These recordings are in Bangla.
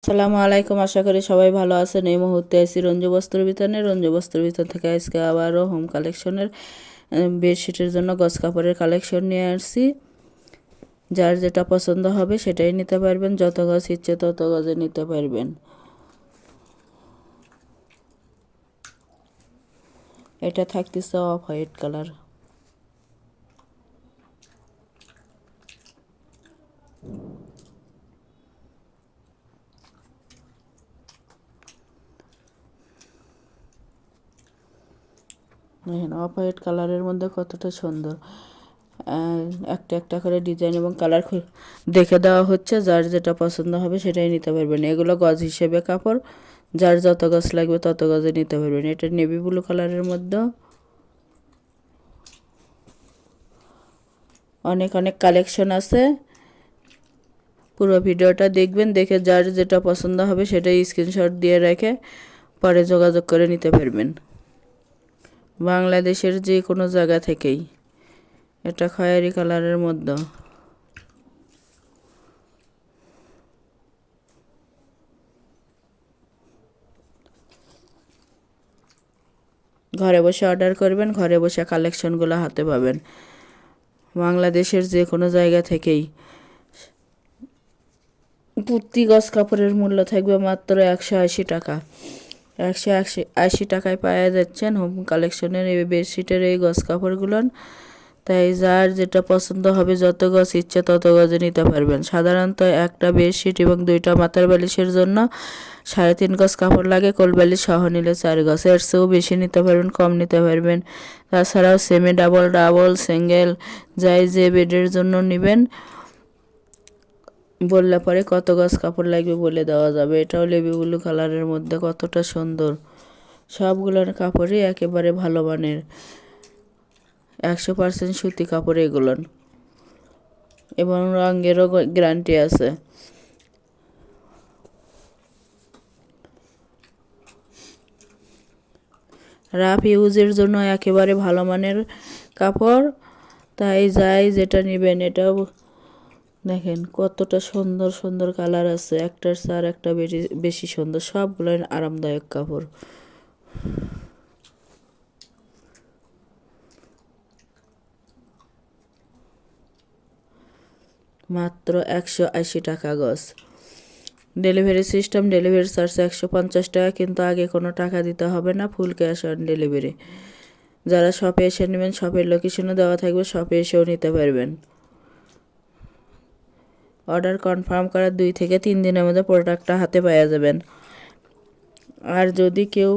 আসসালামু আলাইকুম, আশা করি সবাই ভালো আছেন। এই মুহূর্তে আছি রঞ্জু বস্ত্র বিতানে। রঞ্জু বস্ত্র বিতান থেকে আজকে আবারও হোম কালেকশনের বেডশিটের জন্য গজ কাপড়ের কালেকশন নিয়ে আসছি। যার যেটা পছন্দ হবে সেটাই নিতে পারবেন, যত গজ ইচ্ছে তত গজে নিতে পারবেন। এটা থাকতেছে অফ হোয়াইট কালার। দেখেন অফ হোয়াইট কালারের মধ্যে কতটা সুন্দর, একটা একটা করে ডিজাইন এবং কালার দেখে দেওয়া হচ্ছে। যার যেটা পছন্দ হবে সেটাই নিতে পারবেন। এগুলো গজ হিসেবে কাপড়, যার যত গজ লাগবে তত গজে নিতে পারবেন। এটা নেভি ব্লু কালারের মধ্যে অনেক অনেক কালেকশন আছে। পুরো ভিডিওটা দেখবেন, দেখে যার যেটা পছন্দ হবে সেটাই স্ক্রিনশট দিয়ে রেখে পরে যোগাযোগ করে নিতে পারবেন, বাংলাদেশের যে কোনো জায়গা থেকেই। এটা খয়েরি কালারের মধ্যে ঘরে বসে অর্ডার করবেন, ঘরে বসে কালেকশনগুলো হাতে পাবেন বাংলাদেশের যে কোনো জায়গা থেকেই। প্রতি গজ কাপড়ের মূল্য থাকবে মাত্র 180 টাকা। 180 টাকায় পাওয়া যাচ্ছেন হোম কালেকশনের এই বেডশিটের এই গজ কাপড়গুলো। তাই যার যেটা পছন্দ হবে যত গজ ইচ্ছে তত গজে নিতে পারবেন। সাধারণত একটা বেডশিট এবং 2টা মাথার বালিশের জন্য 3.5 গজ কাপড় লাগে। কোল বালিশ সহ নিলে 4 গজ, এর চেয়েও বেশি নিতে পারবেন, কম নিতে পারবেন। তাছাড়াও সেমি ডাবল সিঙ্গেল যাই যে বেডের জন্য নেবেন বললে পরে কত গজ কাপড় লাগবে বলে দেওয়া যাবে। এটাও নেভি ব্লু কালারের মধ্যে কতটা সুন্দর। সবগুলোর কাপড়ই একেবারে ভালো মানের, 100% সুতি কাপড় এগুলোর, এবং রঙেরও গ্যারান্টি আছে। রাফ ইউজের জন্য একেবারে ভালো মানের কাপড়। তাই যাই যেটা নেবেন। এটাও দেখেন কতটা সুন্দর সুন্দর কালার আছে, একটার চার একটা বেশি সুন্দর। সবগুলো আরামদায়ক কাপড়। মাত্র 180 টাকা গজ। ডেলিভারি সিস্টেম, ডেলিভারি চার্জ 150 টাকা, কিন্তু আগে কোনো টাকা দিতে হবে না, ফুল ক্যাশ অন ডেলিভারি। যারা শপে এসে নেবেন শপের লোকেশনও দেওয়া থাকবে, শপে এসেও নিতে পারবেন। অর্ডার কনফার্ম করার 2 থেকে 3 দিনের মধ্যে প্রোডাক্টটা হাতে পাওয়া যাবেন। আর যদি কেউ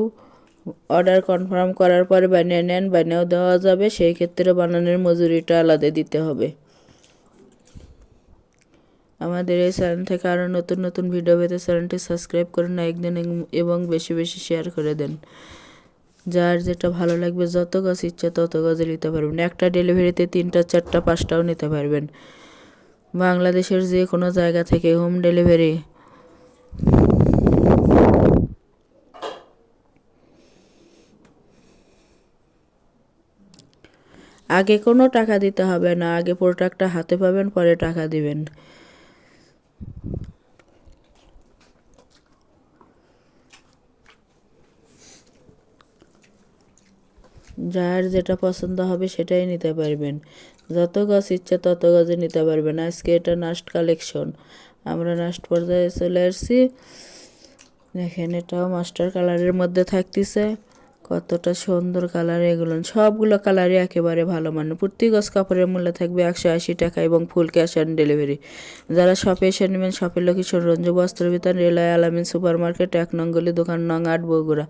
অর্ডার কনফার্ম করার পরে বানিয়ে নেন, বানিয়েও দেওয়া যাবে, সেই ক্ষেত্রে বানানোর মজুরিটা আলাদা দিতে হবে। আমাদের এই চ্যানেল থেকে আরও নতুন নতুন ভিডিও পেতে চ্যানেলটি সাবস্ক্রাইব করুন, লাইক দেন এবং বেশি বেশি শেয়ার করে দেন। যার যেটা ভালো লাগবে যত গজ ইচ্ছে তত গজে নিতে পারবেন। একটা ডেলিভারিতে 3টা 4টা 5টাও নিতে পারবেন, বাংলাদেশের যে কোনো জায়গা থেকে হোম ডেলিভারি। আগে কোনো টাকা দিতে হবে না, আগে প্রোডাক্টটা হাতে পাবেন, পরে টাকা দিবেন। যার যেটা পছন্দ হবে সেটাই নিতে পারবেন, যত গজ ইচ্ছে তত গজে নিতে পারবেন। আজকে এটা লাস্ট কালেকশন, আমরা লাস্ট পর্যায়ে চলে আসছি। দেখেন এটাও মাস্টার কালারের মধ্যে থাকতেছে, কতটা সুন্দর কালার। এগুলো সবগুলো কালারই একেবারে ভালো মানের। প্রতি গজ কাপড়ের মূল্য থাকবে 180 টাকা এবং ফুল ক্যাশ অন ডেলিভারি। যারা শপে এসে নেবেন শপের লোকেশন রঞ্জু বস্ত্র বিতান, রেলওয়ে আলামিন সুপার মার্কেট, 1 নং গলি, দোকান নং 8, বগুড়া।